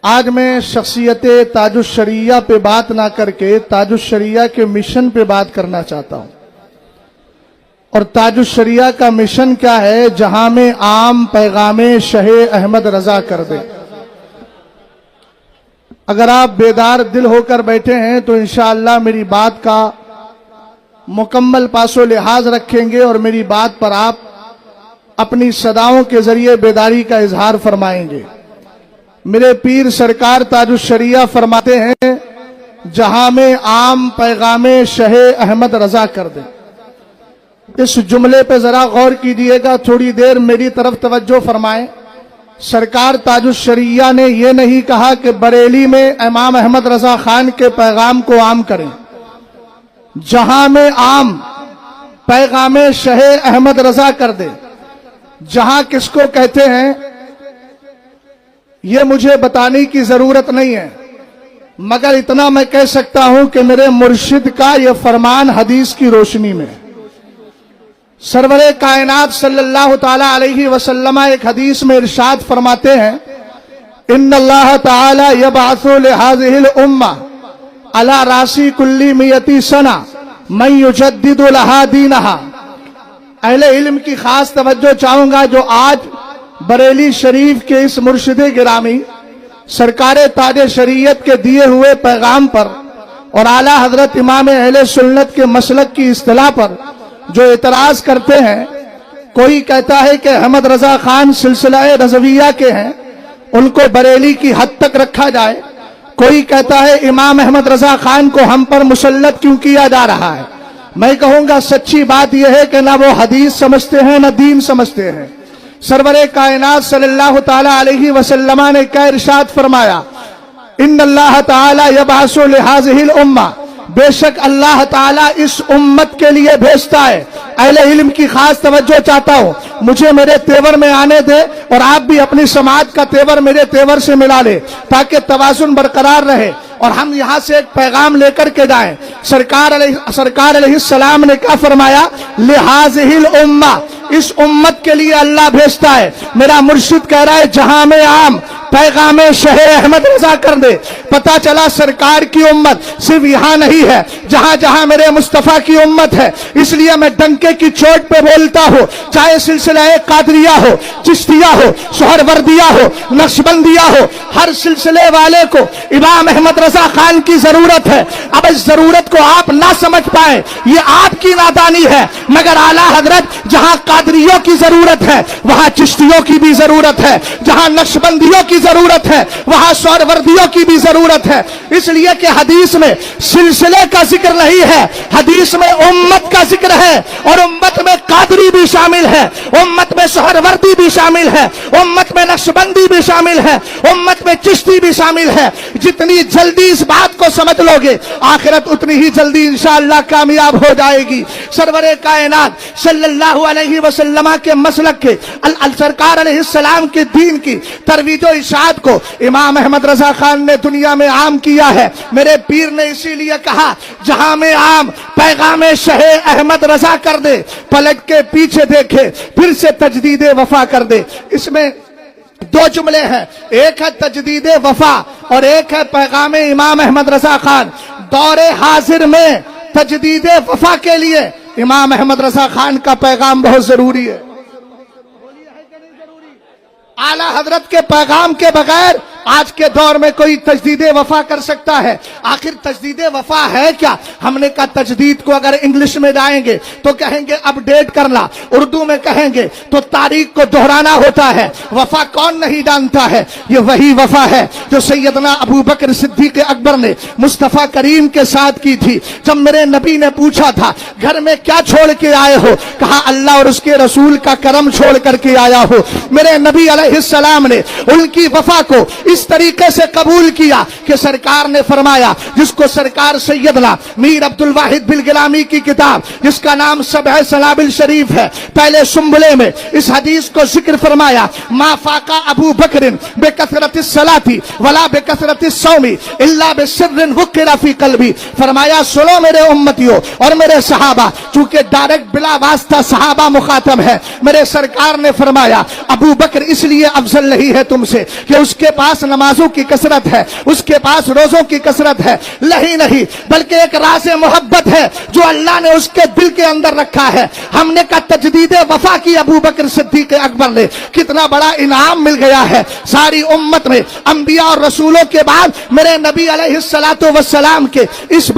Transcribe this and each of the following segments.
आज मैं शख्सियत ताजुश्शरिया पे बात ना करके ताजुश्शरिया के मिशन पे बात करना चाहता हूं। और ताजुश्शरिया का मिशन क्या है? जहां में आम पैगामे शहे अहमद रजा कर दे। अगर आप बेदार दिल होकर बैठे हैं तो इंशाअल्लाह मेरी बात का मुकम्मल पासो लिहाज रखेंगे और मेरी बात पर आप अपनी सदाओं के जरिए बेदारी का इजहार फरमाएंगे। मेरे पीर सरकार ताजुश्शरिया फरमाते हैं, जहां में आम पैगामे शहे अहमद रजा कर दे। इस जुमले पे जरा गौर कीजिएगा, थोड़ी देर मेरी तरफ तवज्जो फरमाएं। सरकार ताजुश्शरिया ने यह नहीं कहा कि बरेली में इमाम अहमद रजा खान के पैगाम को आम करें। जहां में आम पैगामे शहे अहमद रजा कर दे, जहां किसको कहते हैं ये मुझे बताने की जरूरत नहीं है, मगर इतना मैं कह सकता हूं कि मेरे मुर्शिद का यह फरमान हदीस की रोशनी में, सरवरे कायनात सल्लल्लाहु ताला अलैहि वसल्लम एक हदीस में इरशाद फरमाते हैं, इन्नल्लाह ताला यबअसु लिहाज़िहिल उम्मा अला रासी कुल्ली मियती सना मन युजद्दिदु लहा दीनहा। अहले इल्म की खास तवज्जो चाहूंगा जो आज बरेली शरीफ के इस मुर्शिद गिरामी सरकारे ताजे शरीयत के दिए हुए पैगाम पर और आला हजरत इमाम अहले सुन्नत के मसलक की इस्तिलाह पर जो एतराज करते हैं। कोई कहता है कि अहमद रजा खान सिलसिला रज़विया के हैं, उनको बरेली की हद तक रखा जाए। कोई कहता है इमाम अहमद रजा खान को हम पर मुसल्लत क्यों किया जा रहा है। मैं कहूंगा सच्ची बात यह है कि ना वो हदीस समझते हैं ना दीन समझते हैं। सरवरे कायनात सल्लल्लाहु ताला अलैहि वसल्लम ने क्या इरशाद फरमाया, इन्नल्लाह ताला यबअसु लिहाज़िहिल उम्मा, बेशक अल्लाह ताला इस उम्मत के लिए भेजता है। अहले इल्म की खास तवज्जो चाहता हूं, मुझे मेरे तेवर में आने दे और आप भी अपनी समाज का तेवर मेरे तेवर से मिला ले ताकि तवाज़ुन बरकरार रहे और हम यहां से एक पैगाम लेकर के जाएं। सरकार अलैहिस्सलाम ने क्या फरमाया, लिहाज़िहिल उम्मा, इस उम्मत के लिए अल्लाह भेजता है। मेरा मुर्शिद कह रहा है जहां में आम पैगामे शहे अहमद रजा कर दे। पता चला सरकार की उम्मत सिर्फ यहां नहीं है, जहां जहां मेरे मुस्तफा की उम्मत है। इसलिए मैं डंके की चोट पे बोलता हूं, चाहे सिलसिला कादरिया हो, चिश्तिया हो, सोहरवर्दिया हो, नक्शबंदिया हो, हर सिलसिले वाले को इमाम अहमद रजा खान की जरूरत है। अब इस जरूरत को आप ना समझ पाए ये आपकी नादानी है, मगर आला हजरत जहां कादरियों की जरूरत है वहां चिश्तियों की भी जरूरत है, जहां नक्शबंदियों की जरूरत है वहां सोहरवर्दियों की भी जरूरत है। इसलिए कि हदीस में सिलसिले का जिक्र नहीं है, हदीस में उम्मत का जिक्र है और उम्मत में कादरी भी शामिल है, उम्मत में सोहरवर्दी भी शामिल है, उम्मत में नक्शबंदी भी शामिल है, उम्मत में चिश्ती भी शामिल है। जितनी जल्दी इस बात को समझ लोगे आखिरत उतनी ही जल्दी इंशाअल्लाह कामयाब हो जाएगी। सरवरे कायनात सल्लल्लाहु अलैहि वसल्लम के मसलक के सरकार अलैहिस्सलाम के दीन की तरवीज और इरशाद को इमाम अहमद रजा खान ने दुनिया में आम किया है। मेरे पीर ने इसीलिए कहा जहां में आम पैगामे शहे अहमद रजा कर दे, पलट के पीछे देखे फिर से तजदीद वफा कर दे। इसमें दो जुमले हैं, एक है तजदीद वफा और एक है पैगामे इमाम अहमद रजा खान। दौरे हाजिर में तजदीद वफा के लिए इमाम अहमद रजा खान का पैगाम बहुत जरूरी है। आला हजरत के पैगाम के बगैर आज के दौर में कोई तजदीद वफा कर सकता है? आखिर तजदीद वफा है क्या? हमने कहा तजदीद को अगर इंग्लिश में जाएंगे तो कहेंगे अपडेट करना, उर्दू में कहेंगे तो तारीख को दोहराना होता है। वफा कौन नहीं जानता है? ये वही वफा है जो सैयदना अबू बकर सिद्दीक अकबर ने मुस्तफा करीम के साथ की थी। जब मेरे नबी ने पूछा था घर में क्या छोड़ के आए हो, कहा अल्लाह और उसके रसूल का करम छोड़ करके आया हो। मेरे नबी अलैहिस्सलाम ने उनकी वफा को इस तरीके से कबूल किया कि सरकार ने फरमाया, जिसको सरकार सैयदना मीर अब्दुल वाहिद बिल गिलामी की किताब जिसका नाम सबह सलाबिल शरीफ है, पहले सुम्बुले में इस हदीस को जिक्र फरमाया, मा फाका अबू बकरिन बेकसरतिस सलाती वला बेकसरतिस सौमी इल्ला बिसिर्रिन वुकिरा फी कल्बी। फरमाया सुनो मेरे उम्मतियों और मेरे सहाबा, चूंकि डायरेक्ट बिला वास्ता सहाबा मुखातब है। मेरे सरकार ने फरमाया अबू बकर इसलिए अफजल नहीं है तुमसे कि उसके पास पास नमाजों की कसरत है, उसके पास रोजों की कसरत है, नहीं बल्कि एक राज मोहब्बत है जो अल्लाह ने उसके दिल के अंदर रखा है। हमने कहा तजदीद वफा की अबू बकर सिद्दीक अकबर ने, कितना बड़ा इनाम मिल गया है सारी उम्मत में। अंबिया और रसूलों के बाद मेरे नबी अलैहिस्सलातु वस्सलाम के इस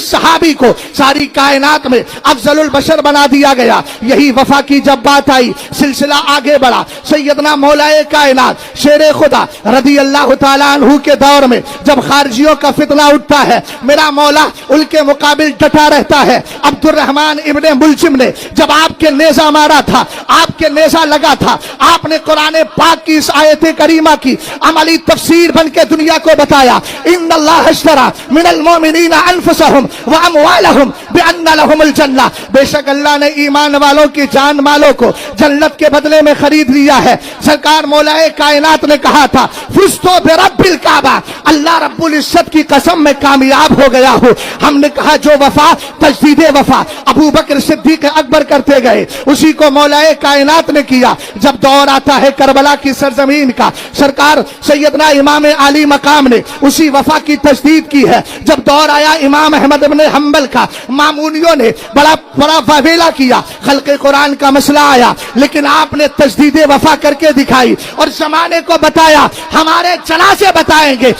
सहाबी को सारी कायनात में अफजलुल बशर बना दिया गया। यही वफा की जब बात आई, सिलसिला आगे बढ़ा। सैयदना मौलाए कायनात शेरे खुदा रदी अल्लाह तआला अन्हु के दौर में जब खारजियों का फितना उठता है, मेरा मौला उनके मुकाबिल डटा रहता है। अब्दुर्रहमान इब्ने मुलजिम ने जब आपके नेजा मारा था, आपके नेजा लगा था, आपने कुरान पाक की इस आयत करीमा की अमली तफसीर बन के दुनिया को बताया, इन्नल्लाह अश्तरा मिनल मोमिनीना अनफुसहुम व अमवालहुम बिअन्ना लहुमुल जन्नह, बेशक अल्लाह ने ईमान वालों की जान मालों को जन्नत के बदले में खरीद लिया है। सरकार मौलाए कायनात ने कहा था, फुस्तो बिरब्बिल काबा, अल्लाह रब्बुल इज्जत की कसम में कामयाब हो गया हूं। हमने कहा जो वफा तजदीदे वफा अबू बकर सिद्दीक अकबर करते गए, उसी को मौलाए कायनात ने किया। जब दौर आता है करबला की सरजमीन का, सरकार सैयदना इमाम आली मकाम ने उसी वफा की तजदीद की है। जब दौर आया इमाम अहमद इब्ने हंबल का, मामूनियों ने बड़ा फवेला किया, खल्क़े कुरान का मसला आया, लेकिन आपने तजदीदे वफा करके दिखाई और जमाने को बताया, हमारे जनाज़े बताएंगे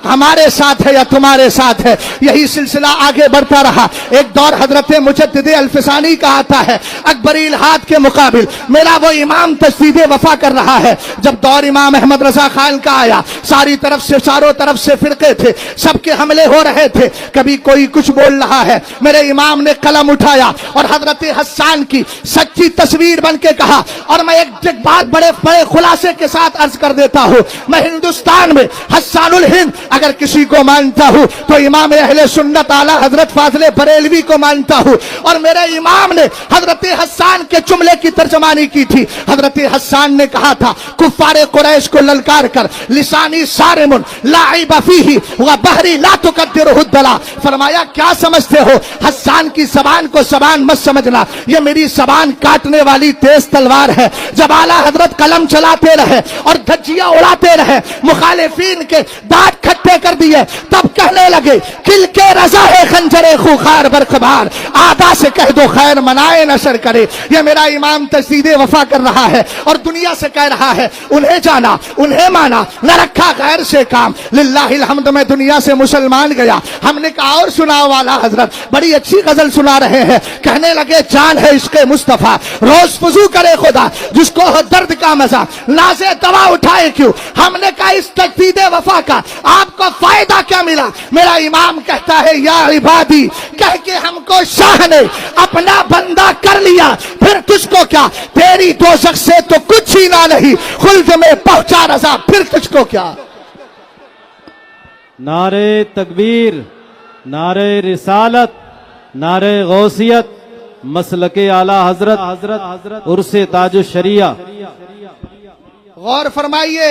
हमारे साथ है या तुम्हारे साथ है। यही सिलसिला आगे बढ़ता रहा। एक दौर हजरत मुजद्दिद अल्फसानी का आता है, अकबरी इल्हाद के मुकाबिल मेरा वो इमाम तजदीदे वफा कर रहा है। जब दौर इमाम अहमद रजा खान का आया, सारी तरफ से चारों तरफ से फिरके थे, सबके हमले हो रहे थे, कभी कोई कुछ बोल रहा है। मेरे इमाम ने कलम उठाया और हजरत हस्सान की सच्ची तस्वीर बन के कहा, और मैं एक बात बड़े खुलासे के साथ अर्ज कर देता हूं, मैं हिंदुस्तान में हस्सानुल हिंद अगर किसी को मानता हूं तो इमाम अहले सुन्नत आला हजरत फाज़िले बरेलवी को मानता हूं। और मेरे इमाम ने हजरत हस्सान के जुमले की तर्जमानी की थी। हजरत हस्सान ने कहा था, कुफ्फारे कुरैश को ललकार कर, लिसानी सारिमुन लाइब फीही व बहरी ला तुकद्दिरुहु दला, फरमाया क्या समझते हो, हस्सान की जबान को जबान मत समझना, ये मेरी जबान काटने वाली तेज तलवार है। जब आला हजरत कलम चलाते रहे और धज्जियां उड़ाते रहे, मुखालिफीन के दांत खट्टे कर दिए, तब कहने लगे, किल के रजा है खंजरे खुखार बरखबार, आदा से कह दो खैर मनाए नशर करे। ये मेरा इमाम तजदीदे वफा कर रहा है और दुनिया से कह रहा है, उन्हें जाना उन्हें माना, न रखा गैर से काम, लिल्लाहिल हम्द में दुनिया से मुसलमान गया। हमने कहा और सुनाओ वाला हजरत, बड़ी अच्छी गजल सुना रहे हैं। कहने लगे, जान है इश्क़े मुस्तफा रोज फुजू करे खुदा, जिसको हो दर्द का मजा नाज़े दवा उठाए क्यों। हमने कहा इस तजदीदे वफा का आपको फायदा क्या मिला। मेरा इमाम कहता है, या इबादी कह के हमको शाह ने अपना बंदा कर लिया, फिर तुझको क्या, तेरी दोज़ख से तो कुछ ही ना नहीं, खुल्द में पहुंचा रज़ा, फिर तुझको क्या। नारे तकबीर, नारे रिसालत, नारे गौसियत, मसलके आला हजरत उर्से ताजु शरिया। गौर फरमाइए,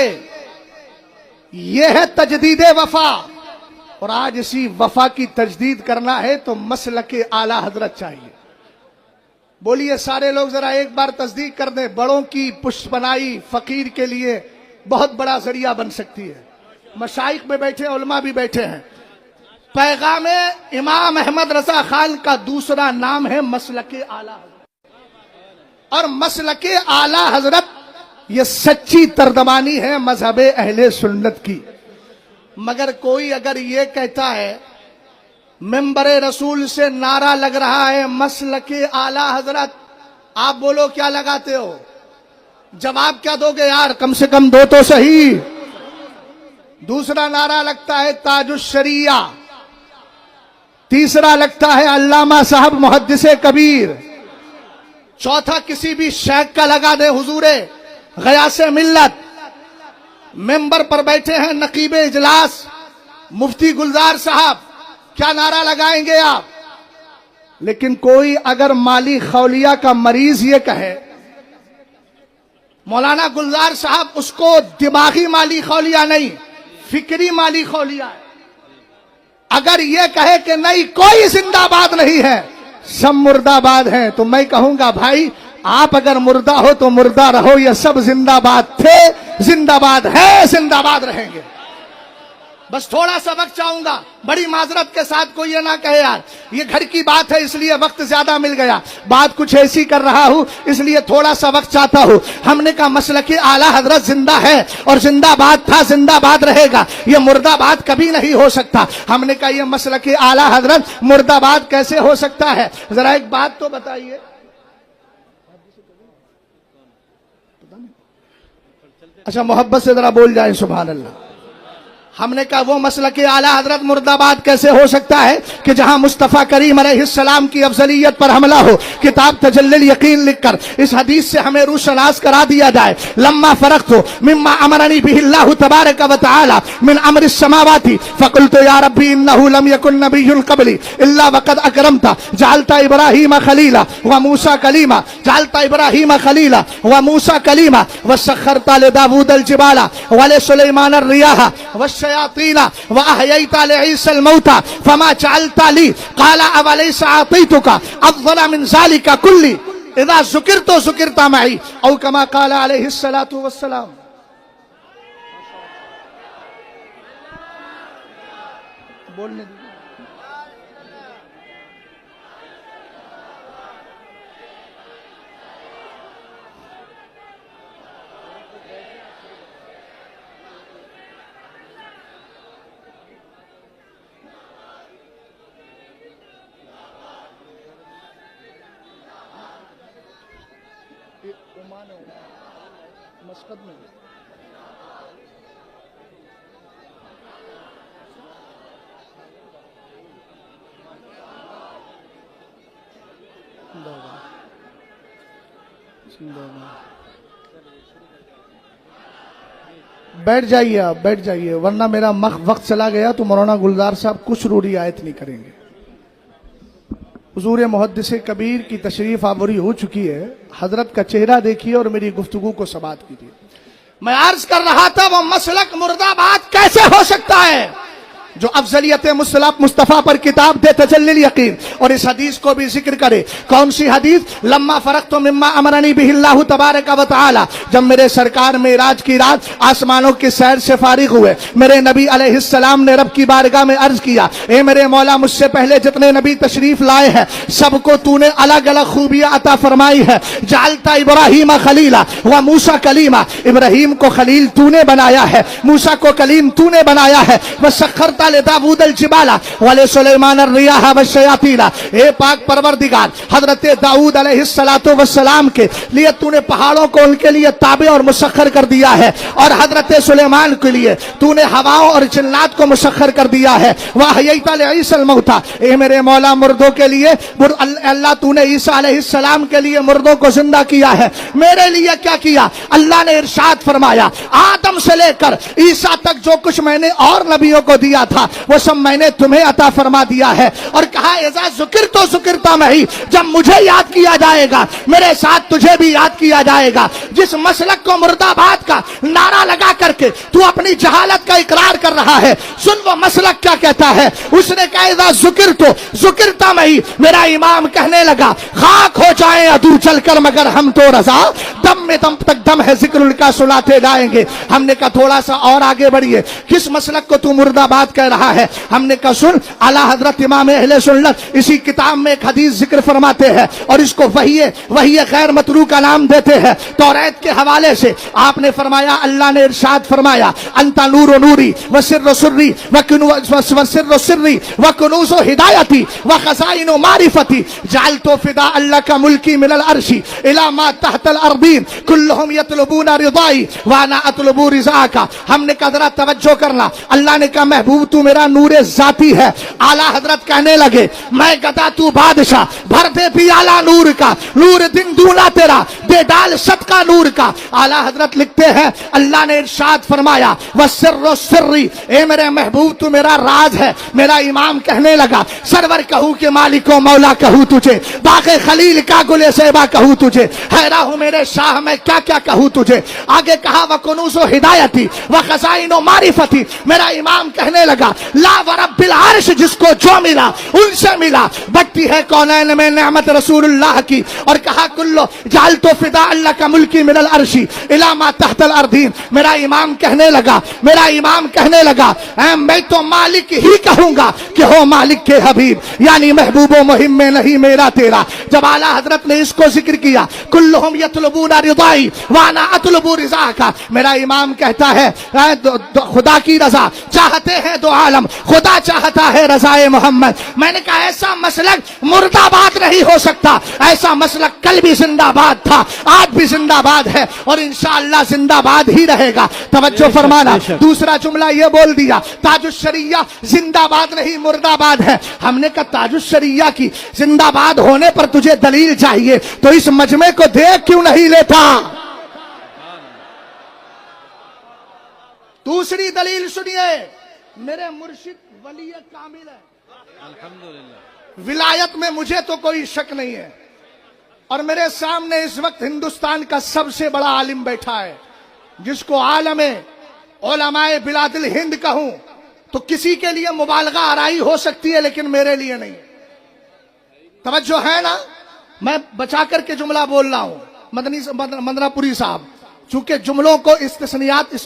यह है तजदीदे वफा। और आज इसी वफा की तजदीद करना है तो मसलके आला हजरत चाहिए। बोलिए सारे लोग जरा एक बार तस्दीक कर दें, बड़ों की पुष्पनाई फकीर के लिए बहुत बड़ा जरिया बन सकती है। मशाइख में बैठे, उलमा भी बैठे हैं। पैगाम इमाम अहमद रजा खान का दूसरा नाम है मसलके आला हजरत। और मसलके आला हजरत ये सच्ची तर्जमानी है मजहबे अहले सुन्नत की। मगर कोई अगर ये कहता है, मिंबरे रसूल से नारा लग रहा है मसलके आला हजरत, आप बोलो क्या लगाते हो, जवाब क्या दोगे यार, कम से कम दो तो सही। दूसरा नारा लगता है ताजुश शरिया, तीसरा लगता है अल्लामा साहब मुहद्दिसे कबीर, चौथा किसी भी शेख का लगा दे हुजूरे गयासे मिल्लत। मेंबर पर बैठे हैं नकीबे इजलास मुफ्ती गुलजार साहब, क्या नारा लगाएंगे आप। लेकिन कोई अगर माली खौलिया का मरीज ये कहे, मौलाना गुलजार साहब उसको दिमागी माली खौलिया नहीं, फिक्री माली खौलिया है। अगर ये कहे कि नहीं कोई जिंदाबाद नहीं है, सब मुर्दाबाद हैं, तो मैं कहूंगा भाई आप अगर मुर्दा हो तो मुर्दा रहो, ये सब जिंदाबाद थे, जिंदाबाद है, जिंदाबाद रहेंगे। बस थोड़ा सा वक्त चाहूंगा, बड़ी माजरत के साथ कोई ये ना कहे यार ये घर की बात है इसलिए वक्त ज्यादा मिल गया, बात कुछ ऐसी कर रहा हूं इसलिए थोड़ा सा वक्त चाहता हूं। हमने कहा मसलके आला हजरत जिंदा है और जिंदाबाद था, जिंदाबाद रहेगा, ये मुर्दाबाद कभी नहीं हो सकता। हमने कहा ये मसलके आला हजरत मुर्दाबाद कैसे हो सकता है, जरा एक बात तो बताइए। अच्छा मोहब्बत से जरा बोल जाए सुभान अल्लाह। हमने कहा वो मसलके आला हजरत मुर्दाबाद कैसे हो सकता है कि जहां मुस्तफा करीम अलैहिस्सलाम की अफजलियत पर हमला हो, किताब तजल्लुल यकीन लिखकर इस हदीस से हमें रूशनास करा दिया जाए। लम्मा फरक्तु मिम्मा अमरनी बिहिल्लाहु तबारक व तआला मिन अमरि समावाति फकुल्तु या रब्बी इन्नहु लम यकुन नबियुन क़बली इल्ला वक़द अकरमता जअलता इब्राहीम खलीला व मूसा कलीमा, जअलता इब्राहीम खलीला व मूसा कलीमा व सखरता लिदाऊद अलजिबाला व लिसुलैमान अर्रियाह व शयातीना व अहयैता लिईसा मौता फमा जअलता ली क़ाला अवलैसा आतैतुका अफ़ज़ल मिन ज़ालिका कुल्ली इज़ा ज़ुकिरतु ज़ुकिरता मई औ कमा क़ाला अलैहिस्सलातु वस्सलाम। बोलने दीजिए। मस्कत में बैठ जाइए, आप बैठ जाइए वरना मेरा वक्त चला गया तो मौलाना गुलजार साहब कुछ रूरी आयत नहीं करेंगे। हुजूर मुहद्दिस कबीर की तशरीफ आवरी हो चुकी है, हजरत का चेहरा देखिए और मेरी गुफ्तगू को समाअत कीजिए। मैं अर्ज कर रहा था वो मसलक मुर्दाबाद कैसे हो सकता है जो अफजलियत मुस्तफा पर किताब दे तजल्लुल यकीन और इस हदीस को भी जिक्र करे। कौन सी हदीस? लम्मा फरक्तु मिम्मा अमरनी बिहिल्लाहु तबारक व तआला, जब मेरे सरकार मेराज की रात आसमानों की सैर से फारिग हुए, मेरे नबी अलैहिस्सलाम ने रब की बारगाह में अर्ज किया, ए मेरे मौला मुझसे पहले जितने नबी तशरीफ लाए हैं सबको तूने अलग अलग खूबियां अता फरमाई है। जालता इब्राहीम खलीला व मूसा कलीमा, इब्राहीम को खलील तूने बनाया है, मूसा को कलीम तूने बनाया है। व सखरता दाऊद अलजिबाला वाले सुलेमान अर्रियाह व शयातीना, ए पाक परवरदिगार हजरत दाऊद अलैहिस्सलातु वस्सलाम के लिए तूने पहाड़ों को उनके लिए ताबे और मुसख्खर कर दिया है और हजरत सुलेमान के लिए तूने हवाओं और जिन्नात को मुसख्खर कर दिया है। वह यईता ईसा मौता, ए मेरे मौला मुर्दों के लिए अल्लाह तूने ईसा अलैहिस्सलाम के लिए मुर्दों को जिंदा किया है। मेरे लिए क्या किया? अल्लाह ने इरशाद फरमाया आदम से लेकर ईसा तक जो कुछ मैंने और नबियों को दिया था वो सब मैंने तुम्हें अता फरमा दिया है। और कहा इज़ा ज़ुकिरतु ज़ुकिरता मई, जब मुझे याद किया जाएगा मेरे साथ तुझे भी याद किया जाएगा। जिस मसलक को मुर्दाबाद का नारा लगा करके तू अपनी जहालत का इकरार कर रहा है, सुन वो मसलक क्या कहता है। उसने कहा इज़ा ज़ुकिरतु ज़ुकिरता मई, मेरा इमाम कहने लगा खाक हो जाए अदू चलकर मगर हम तो रजा, दम में दम तक दम है जिक्र उनका सुनाते जाएंगे। हमने कहा थोड़ा सा और आगे बढ़िए, किस मसलक को तू मुर्दाबाद कह रहा है? हमने कहा सुन, आला हजरत इमाम अहले सुन्नत इसी किताब में एक हदीस जिक्र फरमाते हैं और इसको वही गैर मतलू का नाम देते हैं। तौरात के हवाले से आपने फरमाया, अल्लाह ने इरशाद फरमाया अंता नूर नूरी व सिर्र सुर्री व सिर्र सिर्री व कुनूज़ हिदायती व खज़ाइन मारिफती जअलतु फिदा अल्लाह का मुल्की मिनल अर्शी इला मा तहतल अर्दीन कुल्लुहुम यतलबूना रिदाई व अना अतलबू रिज़ाका। हमने कहा जरा तवज्जो करना, अल्लाह ने कहा महबूब तू मेरा नूरे जाती है। आला हजरत कहने लगे मैं गदा तू बादशाह, भर दे भी आला नूर का, नूर दिन दूना तेरा, दे डाल सदका नूर का। आला हजरत लिखते हैं अल्लाह ने इरशाद फरमाया व सिर्रो सिर्री, ए मेरे महबूब तू मेरा राज है। मेरा इमाम कहने लगा सरवर कहूँ के मालिको मौला कहूँ तुझे, बाक़े खलील का गुले सेबा कहूँ तुझे, हैरा हूँ मेरे शाह मैं क्या क्या कहूँ तुझे। आगे कहा व कुनूज़ो हिदायती व खज़ाइनो मारिफती, मेरा इमाम कहने लगा گا لا ورب العرش جس کو جو ملا ان سے ملا. بٹتی ہے کونین میں نعمت رسول اللہ کی اور کہا کلو جعلت فداء اللہ کا ملکی من العرش الی ما تحت الارضین. میرا امام کہنے لگا میں تو مالک ہی کہوں گا کہ ہو مالک کے حبیب، یعنی محبوب و مہم میں نہیں میرا تیرا. جب اعلیٰ حضرت نے اس کو ذکر کیا کلہم یطلبون رضائی وانا اطلب رضاک، میرا امام کہتا ہے خدا کی رضا چاہتے ہیں دو عالم، خدا چاہتا ہے رضائے محمد. میں نے کہا ایسا مسلک مردہ باد نہیں ہو سکتا، ایسا مسلک کل بھی زندہ باد تھا، آج بھی زندہ باد ہے اور انشاءاللہ زندہ باد ہی رہے گا. توجہ فرمانا. دوسرا جملہ یہ بول دیا تاج الشریعہ زندہ باد نہیں مردہ باد ہے. ہم نے کہا تاج الشریعہ کی زندہ باد ہونے پر تجھے دلیل چاہیے تو اس مجمع کو دیکھ کیوں نہیں لیتا؟ دوسری دلیل سنیے، میرے مرشد ولی کامل ہے، ولایت میں مجھے تو کوئی شک نہیں ہے، اور میرے سامنے اس وقت ہندوستان کا سب سے بڑا عالم بیٹھا ہے جس کو عالم علماء بلاد الہند کہوں تو کسی کے لیے مبالغہ آرائی ہو سکتی ہے لیکن میرے لیے نہیں. توجہ ہے نا؟ میں بچا کر کے جملہ بول رہا ہوں. مدنہ پوری صاحب، چونکہ جملوں کو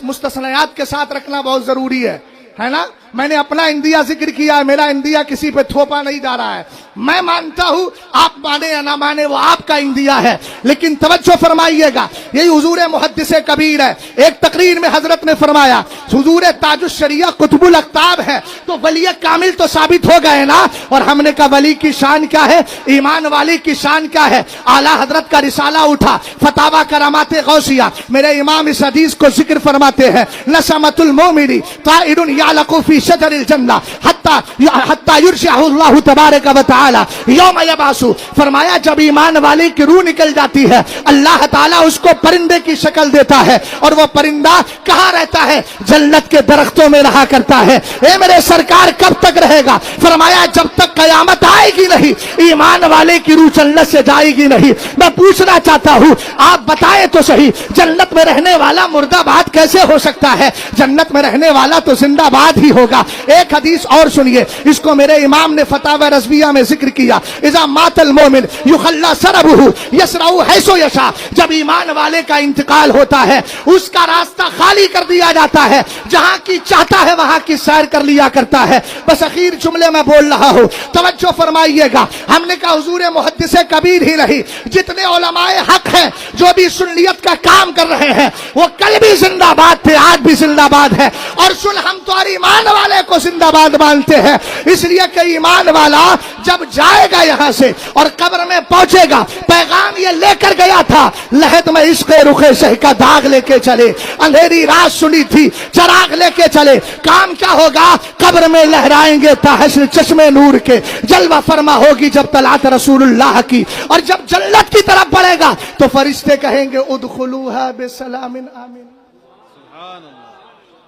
مستثنیات کے ساتھ رکھنا بہت ضروری ہے نا. میں نے اپنا اندیا ذکر کیا ہے، میرا اندیا کسی پہ تھوپا نہیں جا رہا ہے. میں مانتا ہوں آپ مانے یا نہ مانے وہ آپ کا اندیا ہے، لیکن توجہ فرمائیے گا یہی حضور محدث کبیر ہے. ایک تقریر میں حضرت نے فرمایا حضور تاج الشریعہ قطب الاقطاب ہے تو ولی کامل تو ثابت ہو گئے نا. اور ہم نے کہا ولی کی شان کیا ہے، ایمان والی کی شان کیا ہے. اعلیٰ حضرت کا رسالہ اٹھا فتاوی کرامات غوثیہ، میرے امام اس حدیث کو ذکر فرماتے ہیں نسمۃ المومن طائر یعلق فی شجر الجنہ حتی یرشعہ اللہ تبارک و تعالی یوم یبعث. فرمایا جب ایمان والی کی روح نکل جاتی ہے اللہ تعالیٰ اس کو پرندے کی شکل دیتا ہے اور وہ پرندہ کہاں رہتا ہے؟ جنت کے درختوں میں رہا کرتا ہے. اے میرے سرکار کب تک رہے گا؟ فرمایا جب تک قیامت آئے گی نہیں ایمان والے کی روح جنت سے جائے گی نہیں. میں پوچھنا چاہتا ہوں آپ بتائیں تو صحیح، جنت میں رہنے والا مردہ باد کیسے ہو سکتا ہے؟ جنت میں رہنے والا تو زندہ باد ہی ہوگا. ایک حدیث اور سنیے، اس کو میرے امام نے فتاوی رضویہ میں ذکر کیا اذا مات المومن یخلی سربہ یسرع حیث یشاء. جب ایمان والے کا انتقال ہوتا ہے اس کا راستہ خالی کر دیا جاتا ہے، جہاں کی چاہتا ہے وہاں کی سیر کر لیا کرتا ہے. بس اخیر جملے میں بول رہا ہوں، توجہ فرمائیے گا. ہم نے کہا حضور محدث کبیر ہی نہیں، جتنے علماء حق ہیں جو بھی سنیت کا کام کر رہے ہیں وہ کل بھی زندہ باد تھے، آج بھی زندہ باد ہے. اور سن ہم تو ایمان والے کو زندہ باد مانتے ہیں، اس لیے کہ ایمان والا جب جائے گا یہاں سے اور قبر میں پہنچے گا پیغام یہ لے کر گیا تھا لحد میں عشق رخ شہ کا داغ لے کے چلے، اندھیری رات سنی تھی چراغ لے کے چلے. کام کیا ہوگا؟ قبر میں لہرائیں گے تحشر چشمے نور کے، جلوہ فرما ہوگی جب طلعت رسول اللہ کی. اور جب جنت کی طرف بڑھے گا تو فرشتے کہیں گے ادخلوها بسلام آمین.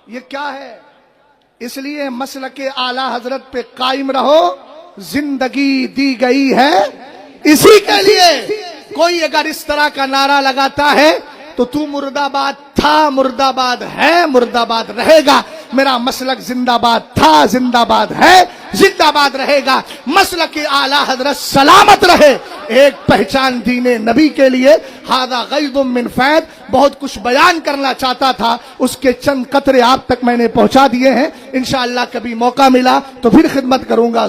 یہ کیا ہے؟ اس لیے مسلک اعلی حضرت پہ قائم رہو، زندگی دی گئی ہے اسی کے لیے. کوئی اگر اس طرح کا نعرہ لگاتا ہے تو مردہ باد تھا، مردہ باد ہے، مردہ باد رہے گا. میرا مسلک زندہ باد تھا، زندہ باد ہے، زندہ باد رہے گا. مسلک اعلی حضرت سلامت رہے. ایک پہچان دین نبی کے لیے. ھذا غیض من فیض. بہت کچھ بیان کرنا چاہتا تھا، اس کے چند قطرے آپ تک میں نے پہنچا دیے ہیں. انشاءاللہ کبھی موقع ملا تو پھر خدمت کروں گا.